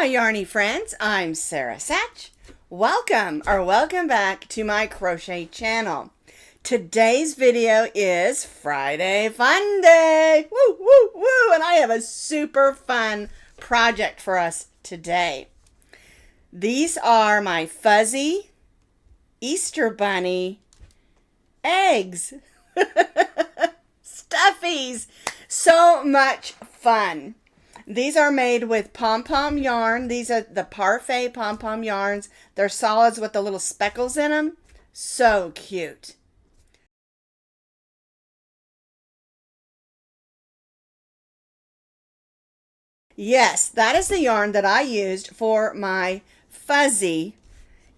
my yarny friends, I'm Sara Sach. Welcome back to my crochet channel. Today's video is Friday Fun Day. Woo, woo, woo. And I have a super fun project for us today. These are my fuzzy Easter bunny eggs. Stuffies. So much fun. These are made with pom-pom yarn. These are the Parfait pom-pom yarns. They're solids with the little speckles in them. So cute. Yes, that is the yarn that I used for my fuzzy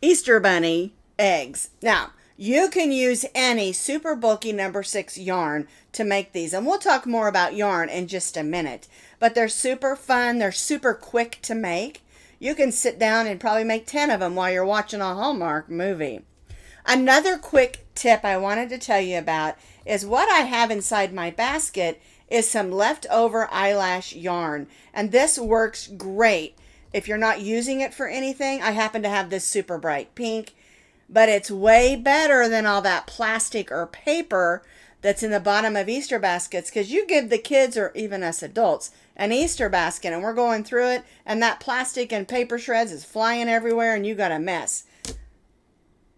Easter bunny eggs. Now, you can use any super bulky number 6 yarn to make these. And we'll talk more about yarn in just a minute. But they're super fun. They're super quick to make. You can sit down and probably make 10 of them while you're watching a Hallmark movie. Another quick tip I wanted to tell you about is what I have inside my basket is some leftover eyelash yarn. And this works great if you're not using it for anything. I happen to have this super bright pink. But it's way better than all that plastic or paper that's in the bottom of Easter baskets, because you give the kids or even us adults an Easter basket and we're going through it and that plastic and paper shreds is flying everywhere and you got a mess.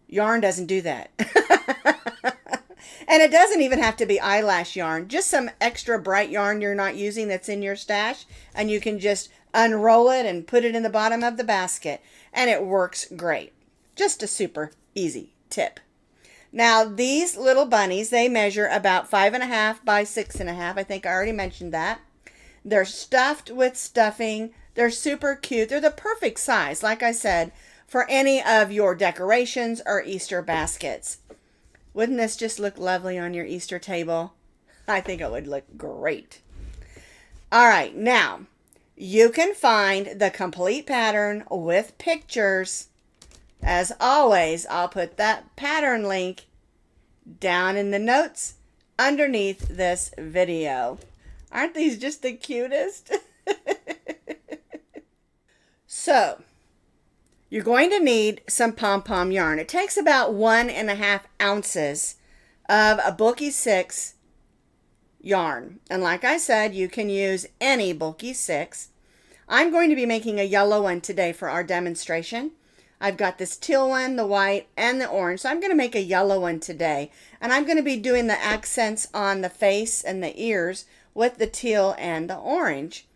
Yarn doesn't do that. And it doesn't even have to be eyelash yarn, just some extra bright yarn you're not using that's in your stash, and you can just unroll it and put it in the bottom of the basket and it works great. Just a super easy tip. Now these little bunnies, they measure about 5.5 by 6.5. I think I already mentioned that. They're stuffed with stuffing. They're super cute. They're the perfect size, like I said, for any of your decorations or Easter baskets. Wouldn't this just look lovely on your Easter table? I think it would look great. All right, now you can find the complete pattern with pictures. As always, I'll put that pattern link down in the notes underneath this video. Aren't these just the cutest? So, you're going to need some pom-pom yarn. It takes about 1.5 ounces of a bulky 6 yarn. And like I said, you can use any bulky 6. I'm going to be making a yellow one today for our demonstration. I've got this teal one, the white, and the orange. So I'm going to make a yellow one today. And I'm going to be doing the accents on the face and the ears with the teal and the orange.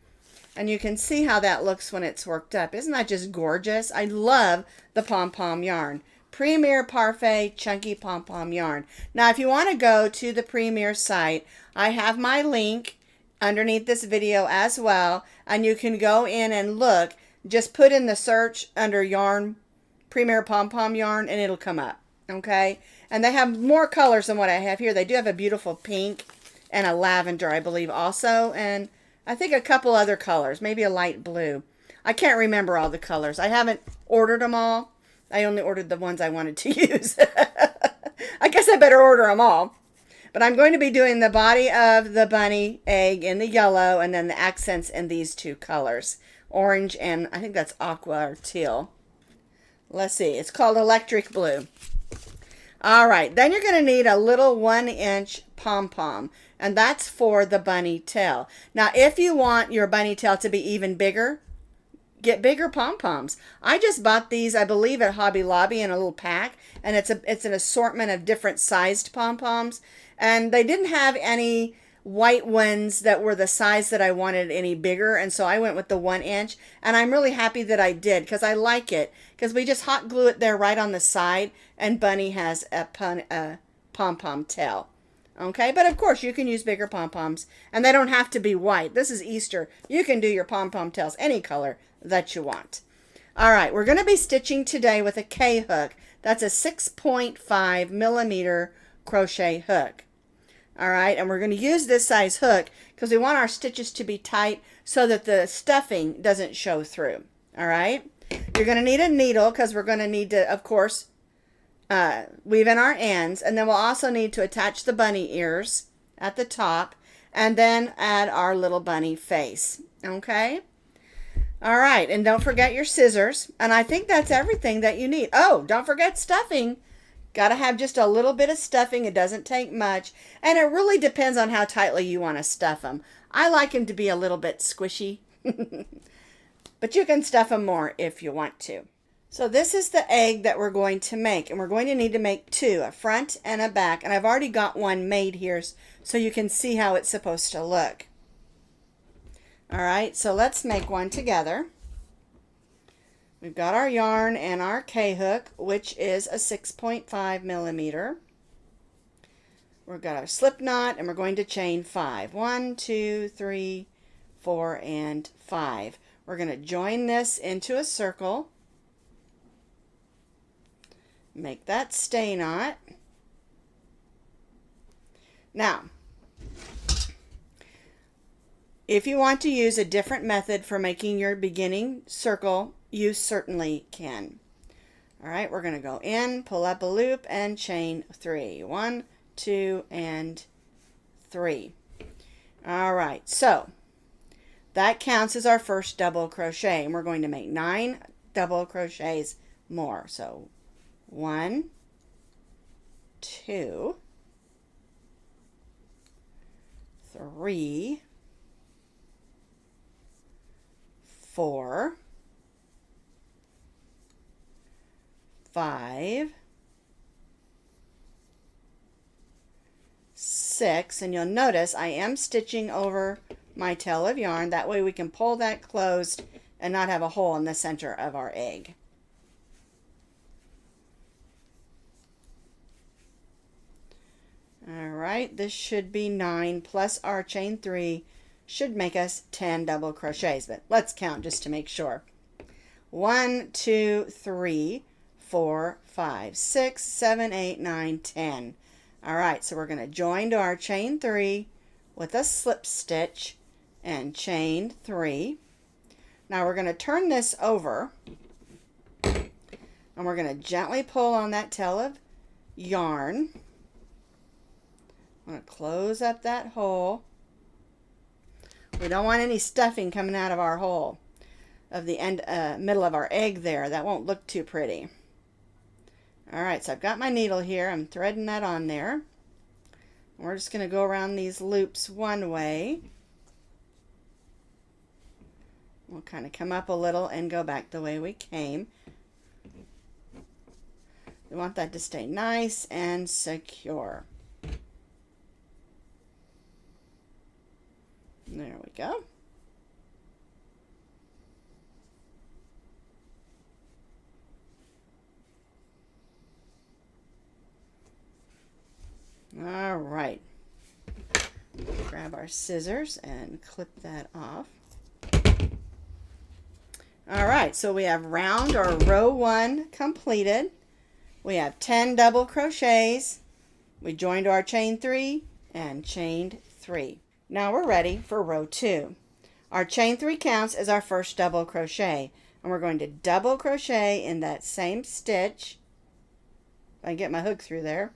And you can see how that looks when it's worked up. Isn't that just gorgeous? I love the pom-pom yarn. Premier Parfait Chunky Pom-Pom Yarn. Now, if you want to go to the Premier site, I have my link underneath this video as well. And you can go in and look. Just put in the search under yarn, Premier Pom-Pom yarn, and it'll come up, okay? And they have more colors than what I have here. They do have a beautiful pink and a lavender, I believe, also, and I think a couple other colors, maybe a light blue. I can't remember all the colors. I haven't ordered them all. I only ordered the ones I wanted to use. I guess I better order them all. But I'm going to be doing the body of the bunny egg in the yellow, and then the accents in these two colors, orange and I think that's aqua or teal. Let's see, it's called electric blue. All right, then you're going to need a little 1-inch pom-pom, and that's for the bunny tail. Now, if you want your bunny tail to be even bigger, get bigger pom-poms. I just bought these, I believe, at Hobby Lobby in a little pack, and it's an assortment of different sized pom-poms, and they didn't have any white ones that were the size that I wanted any bigger, and so I went with the 1-inch, and I'm really happy that I did because I like it, because we just hot glue it there right on the side, and Bunny has a pom-pom tail. Okay, but of course you can use bigger pom-poms, and they don't have to be white. This is Easter. You can do your pom-pom tails any color that you want. All right, we're going to be stitching today with a K-hook. That's a 6.5 millimeter crochet hook. All right, and we're going to use this size hook because we want our stitches to be tight so that the stuffing doesn't show through. All right, you're going to need a needle because we're going to need to, of course, weave in our ends, and then we'll also need to attach the bunny ears at the top and then add our little bunny face. Okay, All right, and don't forget your scissors. And I think that's everything that you need. Oh, don't forget stuffing. Got to have just a little bit of stuffing. It doesn't take much. And it really depends on how tightly you want to stuff them. I like them to be a little bit squishy. But you can stuff them more if you want to. So this is the egg that we're going to make. And we're going to need to make two, a front and a back. And I've already got one made here so you can see how it's supposed to look. All right, so let's make one together. We've got our yarn and our K-hook, which is a 6.5 millimeter. We've got our slip knot, and we're going to chain 5. 1, 2, 3, 4, and 5. We're going to join this into a circle. Make that stay knot. Now, if you want to use a different method for making your beginning circle, you certainly can. All right, we're going to go in, pull up a loop, and chain 3. 1, 2, and 3. All right, so that counts as our first double crochet, and we're going to make 9 double crochets more. So 1, 2, 3, 4, 5, 6, and you'll notice I am stitching over my tail of yarn. That way we can pull that closed and not have a hole in the center of our egg. All right, this should be 9 plus our chain 3 should make us 10 double crochets, but let's count just to make sure. 1, 2, 3, 4, 5, 6, 7, 8, 9, 10. All right, so we're going to join to our chain 3 with a slip stitch and chain 3. Now we're going to turn this over, and we're going to gently pull on that tail of yarn. I'm going to close up that hole. We don't want any stuffing coming out of our hole, of the end, middle of our egg there. That won't look too pretty. All right, so I've got my needle here. I'm threading that on there. We're just going to go around these loops one way. We'll kind of come up a little and go back the way we came. We want that to stay nice and secure. There we go. All right. Grab our scissors and clip that off. All right, so we have round or row 1 completed. We have 10 double crochets. We joined our chain 3 and chained 3. Now we're ready for row 2. Our chain 3 counts as our first double crochet, and we're going to double crochet in that same stitch. If I can get my hook through there.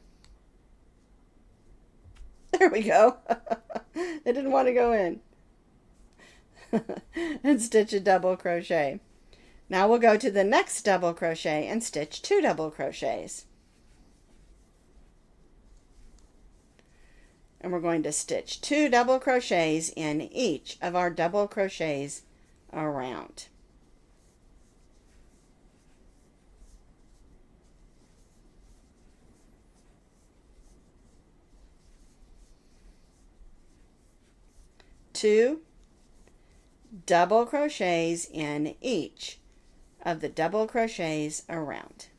There we go. It didn't want to go in. And stitch a double crochet. Now we'll go to the next double crochet and stitch 2 double crochets. And we're going to stitch 2 double crochets in each of our double crochets around. Two double crochets in each of the double crochets around.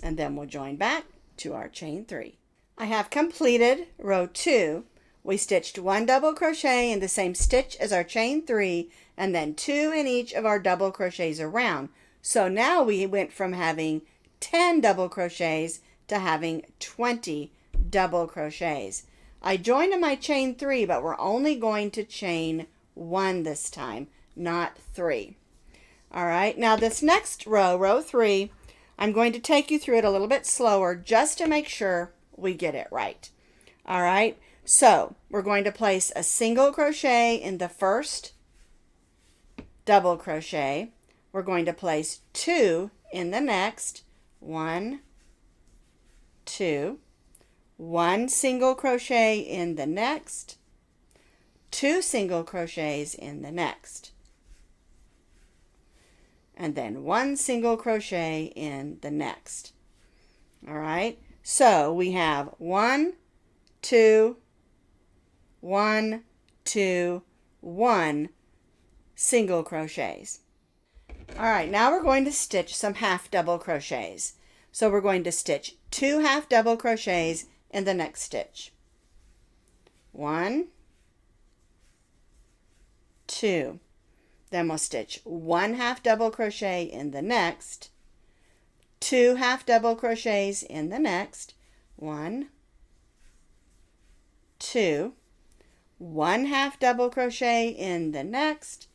And then we'll join back to our chain 3. I have completed row 2. We stitched 1 double crochet in the same stitch as our chain 3 and then 2 in each of our double crochets around. So now we went from having 10 double crochets to having 20 double crochets. I joined in my chain 3, but we're only going to chain 1 this time, not 3. All right, now this next row, row 3, I'm going to take you through it a little bit slower just to make sure we get it right. All right, so we're going to place a single crochet in the first double crochet. We're going to place 2 in the next. 1, 2, 1 single crochet in the next, 2 single crochets in the next, and then 1 single crochet in the next. All right, so we have 1, 2, 1, 2, 1 single crochets. All right, now we're going to stitch some half double crochets. So we're going to stitch 2 half double crochets in the next stitch. 1, 2. Then we'll stitch 1 half double crochet in the next, 2 half double crochets in the next. 1, 2, 1 half double crochet in the next,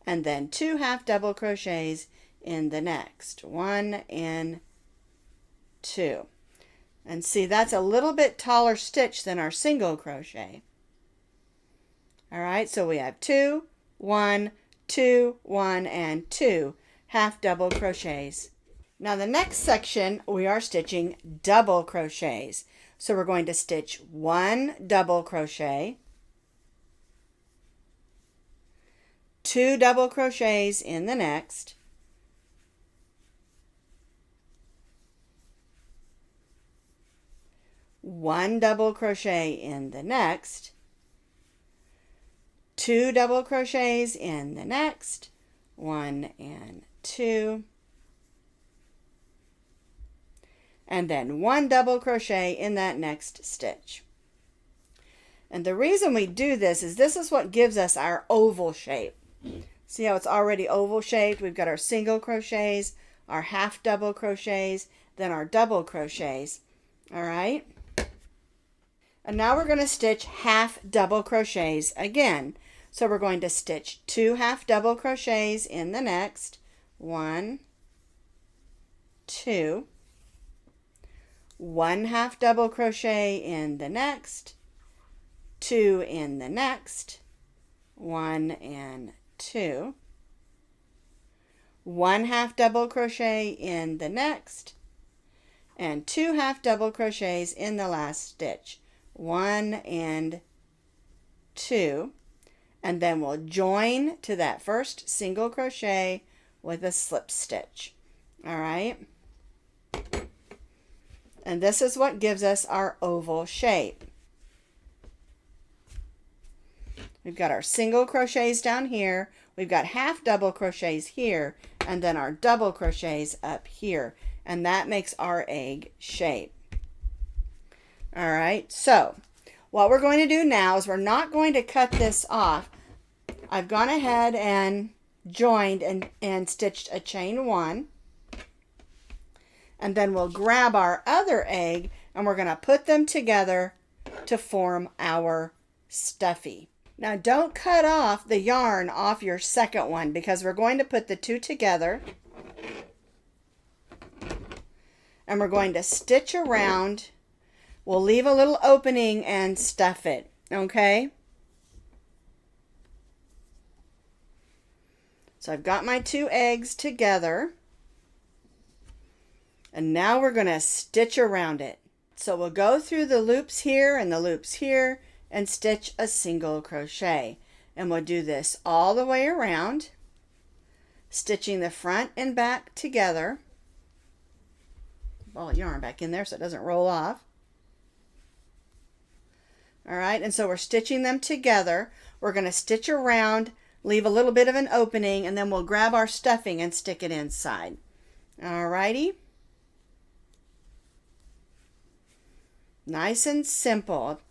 and then 2 half double crochets in the next. 1 and 2. And see, that's a little bit taller stitch than our single crochet. All right, so we have 2, 1, 2, 1, and 2 half double crochets. Now the next section, we are stitching double crochets. So we're going to stitch 1 double crochet, 2 double crochets in the next, 1 double crochet in the next, 2 double crochets in the next, 1 and 2, and then 1 double crochet in that next stitch. And the reason we do this is what gives us our oval shape. See how it's already oval shaped? We've got our single crochets, our half double crochets, then our double crochets. All right? And now we're going to stitch half double crochets again. So we're going to stitch 2 half double crochets in the next. 1, 2, 1 half double crochet in the next, 2 in the next, 1 and 2, 1 half double crochet in the next, and 2 half double crochets in the last stitch. 1 and 2, and then we'll join to that first single crochet with a slip stitch. All right, and this is what gives us our oval shape. We've got our single crochets down here, we've got half double crochets here, and then our double crochets up here, and that makes our egg shape. All right, so what we're going to do now is we're not going to cut this off. I've gone ahead and joined and stitched a chain 1. And then we'll grab our other egg and we're going to put them together to form our stuffy. Now don't cut off the yarn off your second one because we're going to put the 2 together. And we're going to stitch around. We'll leave a little opening and stuff it, okay? So I've got my 2 eggs together. And now we're going to stitch around it. So we'll go through the loops here and the loops here and stitch a single crochet. And we'll do this all the way around, stitching the front and back together. Ball of yarn back in there so it doesn't roll off. All right, and so we're stitching them together. We're going to stitch around, leave a little bit of an opening, and then we'll grab our stuffing and stick it inside. All righty. Nice and simple.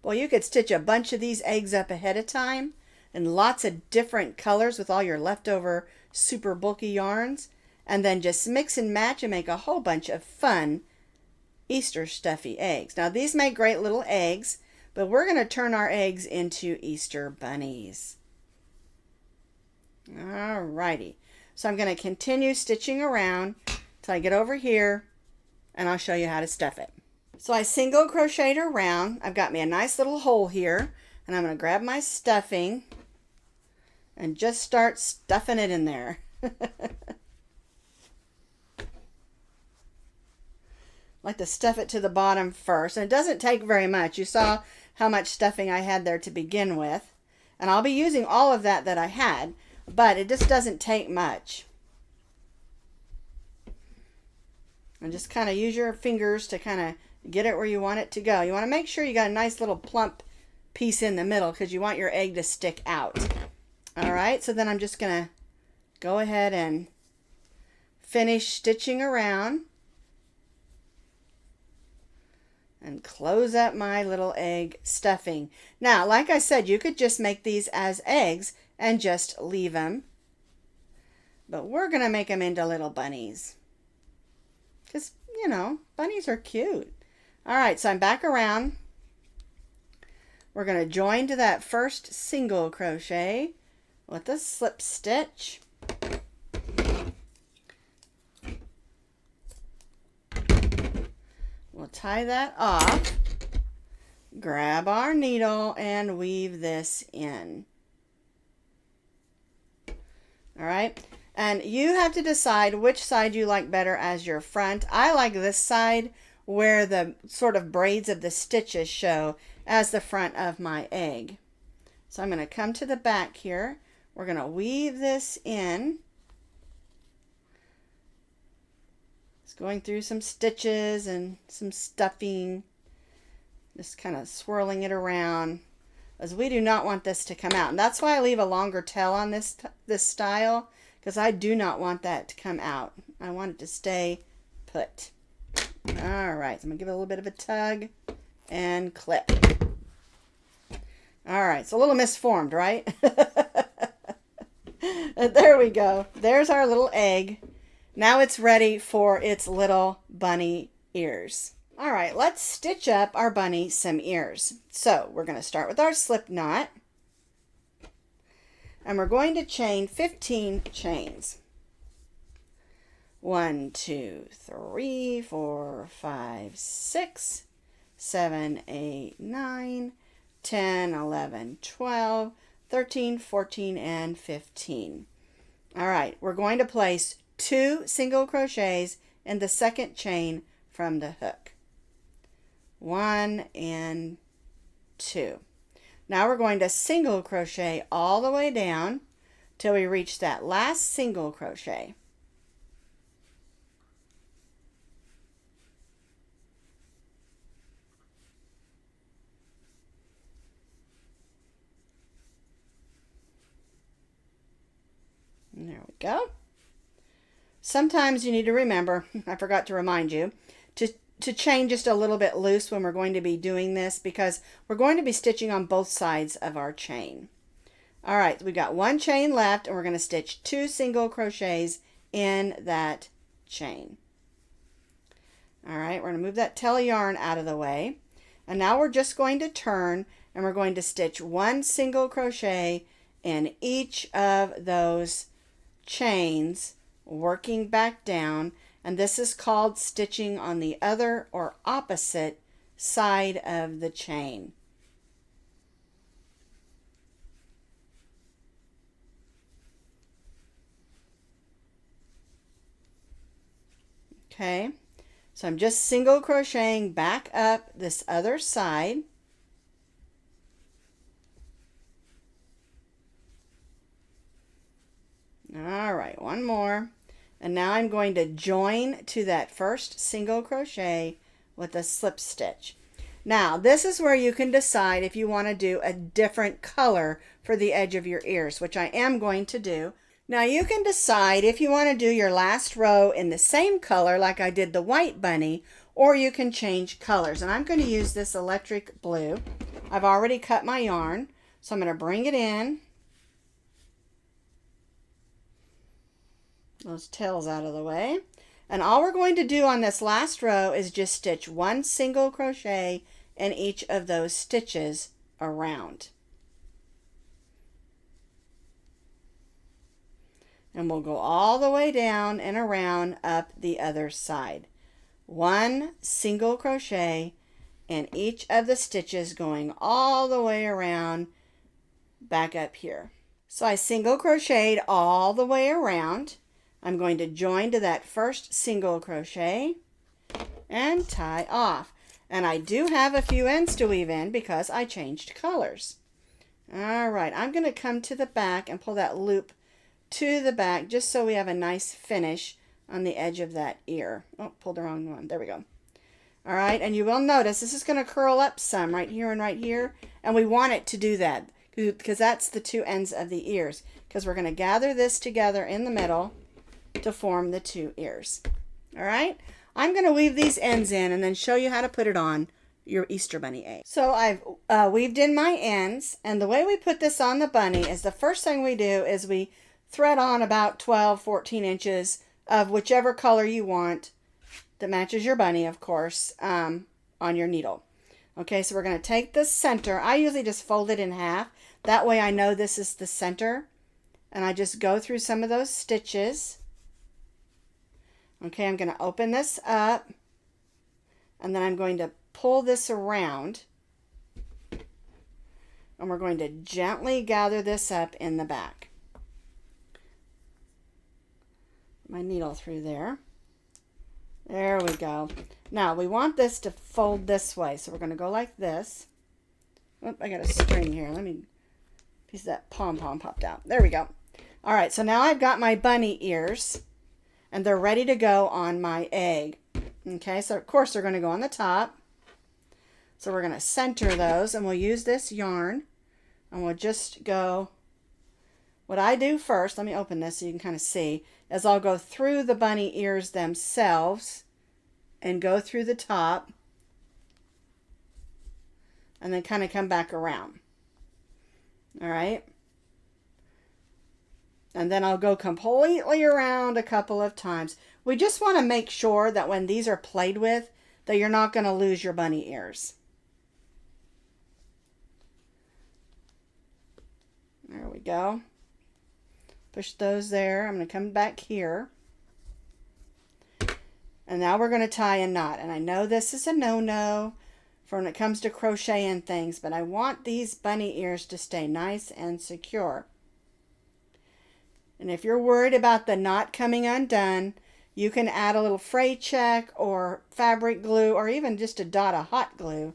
Well, you could stitch a bunch of these eggs up ahead of time in lots of different colors with all your leftover super bulky yarns, and then just mix and match and make a whole bunch of fun Easter stuffy eggs. Now these make great little eggs, but we're going to turn our eggs into Easter bunnies. Alrighty, so I'm going to continue stitching around till I get over here and I'll show you how to stuff it. So I single crocheted around. I've got me a nice little hole here And I'm going to grab my stuffing and just start stuffing it in there. Like to stuff it to the bottom first. And it doesn't take very much. You saw how much stuffing I had there to begin with. And I'll be using all of that I had, but it just doesn't take much. And just kind of use your fingers to kind of get it where you want it to go. You want to make sure you got a nice little plump piece in the middle because you want your egg to stick out. All right, so then I'm just going to go ahead and finish stitching around and close up my little egg stuffing. Now, like I said, you could just make these as eggs and just leave them. But we're going to make them into little bunnies. Because, you know, bunnies are cute. All right, so I'm back around. We're going to join to that first single crochet with a slip stitch. We'll tie that off, grab our needle, and weave this in. All right, and you have to decide which side you like better as your front. I like this side where the sort of braids of the stitches show as the front of my egg. So I'm going to come to the back here. We're going to weave this in. Going through some stitches and some stuffing, just kind of swirling it around, as we do not want this to come out. And that's why I leave a longer tail on this style, because I do not want that to come out. I want it to stay put. All right, so I'm going to give it a little bit of a tug and clip. All right, it's a little misformed, right? There we go. There's our little egg. Now it's ready for its little bunny ears. All right, let's stitch up our bunny some ears. So we're going to start with our slip knot. And we're going to chain 15 chains. 1, 2, 3, 4, 5, 6, 7, 8, 9, 10, 11, 12, 13, 14, and 15. All right, we're going to place 2 single crochets in the second chain from the hook. 1 and 2. Now we're going to single crochet all the way down till we reach that last single crochet. And there we go. Sometimes you need to remember, I forgot to remind you, to chain just a little bit loose when we're going to be doing this, because we're going to be stitching on both sides of our chain. All right, we've got 1 chain left, and we're going to stitch 2 single crochets in that chain. All right, we're going to move that tail of yarn out of the way. And now we're just going to turn, and we're going to stitch 1 single crochet in each of those chains, working back down, and this is called stitching on the other or opposite side of the chain. Okay, so I'm just single crocheting back up this other side. All right, one more. And now I'm going to join to that first single crochet with a slip stitch. Now, this is where you can decide if you want to do a different color for the edge of your ears, which I am going to do. Now, you can decide if you want to do your last row in the same color like I did the white bunny, or you can change colors. And I'm going to use this electric blue. I've already cut my yarn, so I'm going to bring it in. Those tails out of the way. And all we're going to do on this last row is just stitch 1 single crochet in each of those stitches around. And we'll go all the way down and around up the other side. 1 single crochet in each of the stitches going all the way around back up here. So I single crocheted all the way around. I'm going to join to that first single crochet and tie off. And I do have a few ends to weave in because I changed colors. All right, I'm going to come to the back and pull that loop to the back just so we have a nice finish on the edge of that ear. Oh, pulled the wrong one. There we go. All right, and you will notice this is going to curl up some right here and right here, and we want it to do that because that's the two ends of the ears, because we're going to gather this together in the middle to form the two ears. All right, I'm going to weave these ends in and then show you how to put it on your Easter bunny egg. So I've weaved in my ends, and the way we put this on the bunny is the first thing we do is we thread on about 12-14 inches of whichever color you want that matches your bunny, of course, on your needle. Okay, so we're going to take the center. I usually just fold it in half. That way I know this is the center, and I just go through some of those stitches. Okay, I'm going to open this up, and then I'm going to pull this around, and we're going to gently gather this up in the back. My needle through there. There we go. Now we want this to fold this way, so we're going to go like this. Oh, I got a string here. Let me, piece of that pom-pom popped out. There we go. All right, so now I've got my bunny ears, and they're ready to go on my egg. Okay, so of course they're going to go on the top. So we're going to center those, and we'll use this yarn, and we'll just go, what I do first, let me open this so you can kind of see, is I'll go through the bunny ears themselves and go through the top and then kind of come back around. All right. And then I'll go completely around a couple of times. We just want to make sure that when these are played with, that you're not going to lose your bunny ears. There we go. Push those there. I'm going to come back here. And now we're going to tie a knot. And I know this is a no-no for when it comes to crocheting things, but I want these bunny ears to stay nice and secure. And if you're worried about the knot coming undone, you can add a little fray check or fabric glue or even just a dot of hot glue.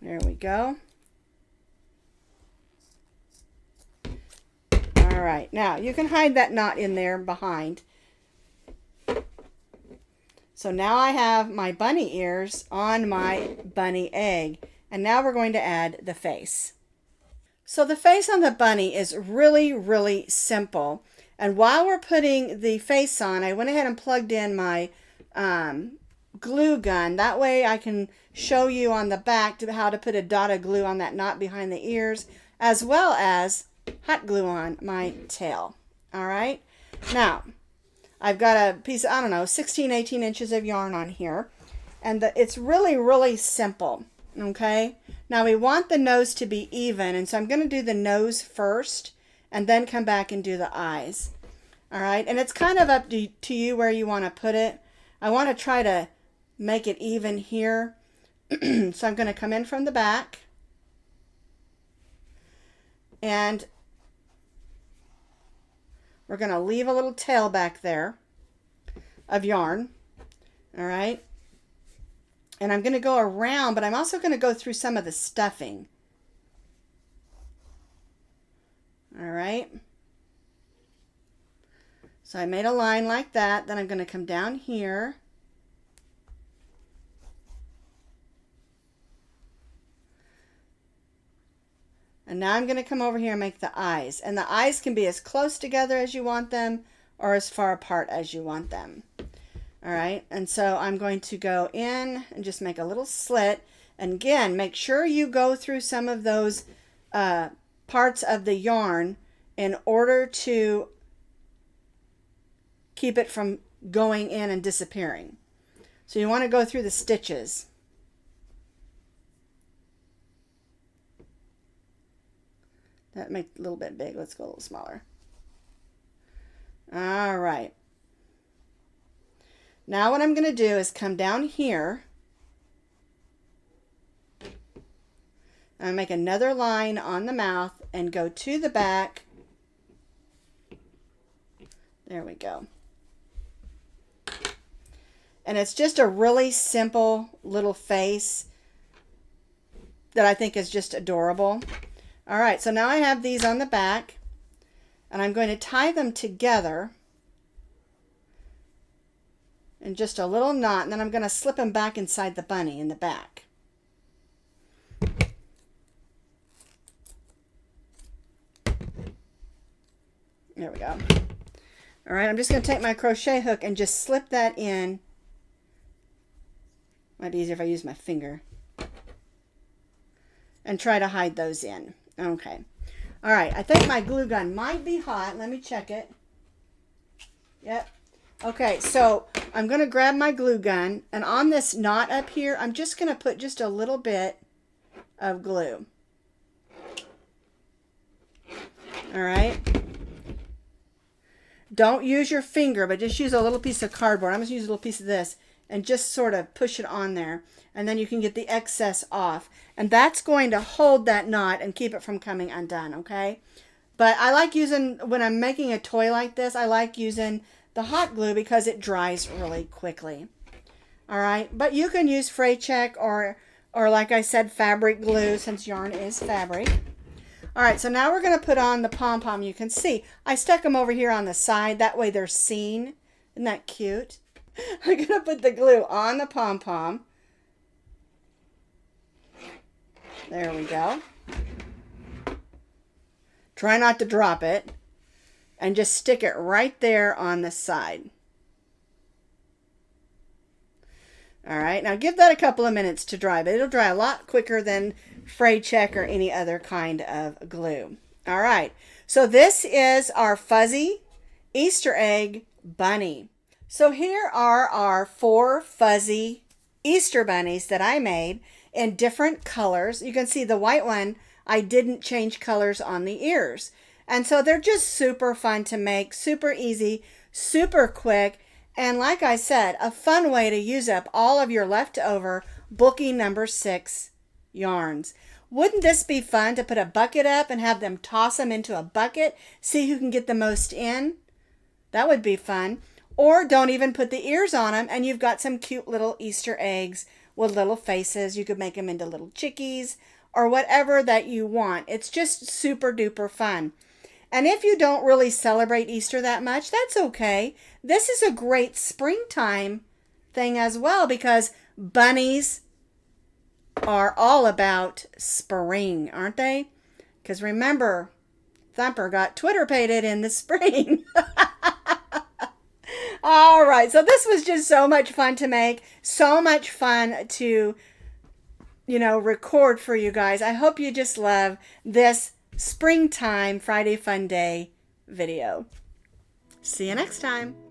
There we go. All right, now you can hide that knot in there behind. So now I have my bunny ears on my bunny egg, and now we're going to add the face. So the face on the bunny is really, really simple. And while we're putting the face on, I went ahead and plugged in my glue gun. That way I can show you on the back how to put a dot of glue on that knot behind the ears, as well as hot glue on my tail. All right. Now, I've got a piece of, I don't know, 16, 18 inches of yarn on here. And it's really, really simple. Okay. Now we want the nose to be even. And so I'm going to do the nose first and then come back and do the eyes. All right. And it's kind of up to you where you want to put it. I want to try to make it even here. So I'm going to come in from the back. And we're going to leave a little tail back there of yarn. All right. And I'm going to go around, but I'm also going to go through some of the stuffing. All right. So I made a line like that. Then I'm going to come down here. And now I'm going to come over here and make the eyes. And the eyes can be as close together as you want them or as far apart as you want them. All right. And so I'm going to go in and just make a little slit. And again, make sure you go through some of those parts of the yarn in order to keep it from going in and disappearing. So you want to go through the stitches. That makes it a little bit big. Let's go a little smaller. All right. Now what I'm going to do is come down here. I'm going to make another line on the mouth and go to the back. There we go. And it's just a really simple little face that I think is just adorable. All right, so now I have these on the back, and I'm going to tie them together in just a little knot, and then I'm going to slip them back inside the bunny in the back. There we go. All right, I'm just going to take my crochet hook and just slip that in. Might be easier if I use my finger. And try to hide those in. Okay. All right, I think my glue gun might be hot. Let me check it. Yep. Okay, so I'm going to grab my glue gun, and on this knot up here, I'm just going to put just a little bit of glue. All right. Don't use your finger, but just use a little piece of cardboard. I'm going to use a little piece of this and just sort of push it on there, and then you can get the excess off. And that's going to hold that knot and keep it from coming undone, okay? But I like using, when I'm making a toy like this, I like using the hot glue because it dries really quickly. All right, but you can use fray check or like I said, fabric glue, since yarn is fabric. All right, so now we're going to put on the pom-pom. You can see I stuck them over here on the side. That way they're seen. Isn't that cute? I'm going to put the glue on the pom-pom. There we go. Try not to drop it. And just stick it right there on the side. All right, now give that a couple of minutes to dry, but it'll dry a lot quicker than fray check or any other kind of glue. All right, so this is our fuzzy Easter egg bunny. So here are our 4 fuzzy Easter bunnies that I made in different colors. You can see the white one, I didn't change colors on the ears. And so they're just super fun to make, super easy, super quick. And like I said, a fun way to use up all of your leftover Bookie number 6 yarns. Wouldn't this be fun to put a bucket up and have them toss them into a bucket, see who can get the most in? That would be fun. Or don't even put the ears on them and you've got some cute little Easter eggs with little faces. You could make them into little chickies or whatever that you want. It's just super duper fun. And if you don't really celebrate Easter that much, that's okay. This is a great springtime thing as well because bunnies are all about spring, aren't they? Because remember, Thumper got Twitter-pated in the spring. All right, so this was just so much fun to make, so much fun to, record for you guys. I hope you just love this springtime Friday Fun Day video. See you next time.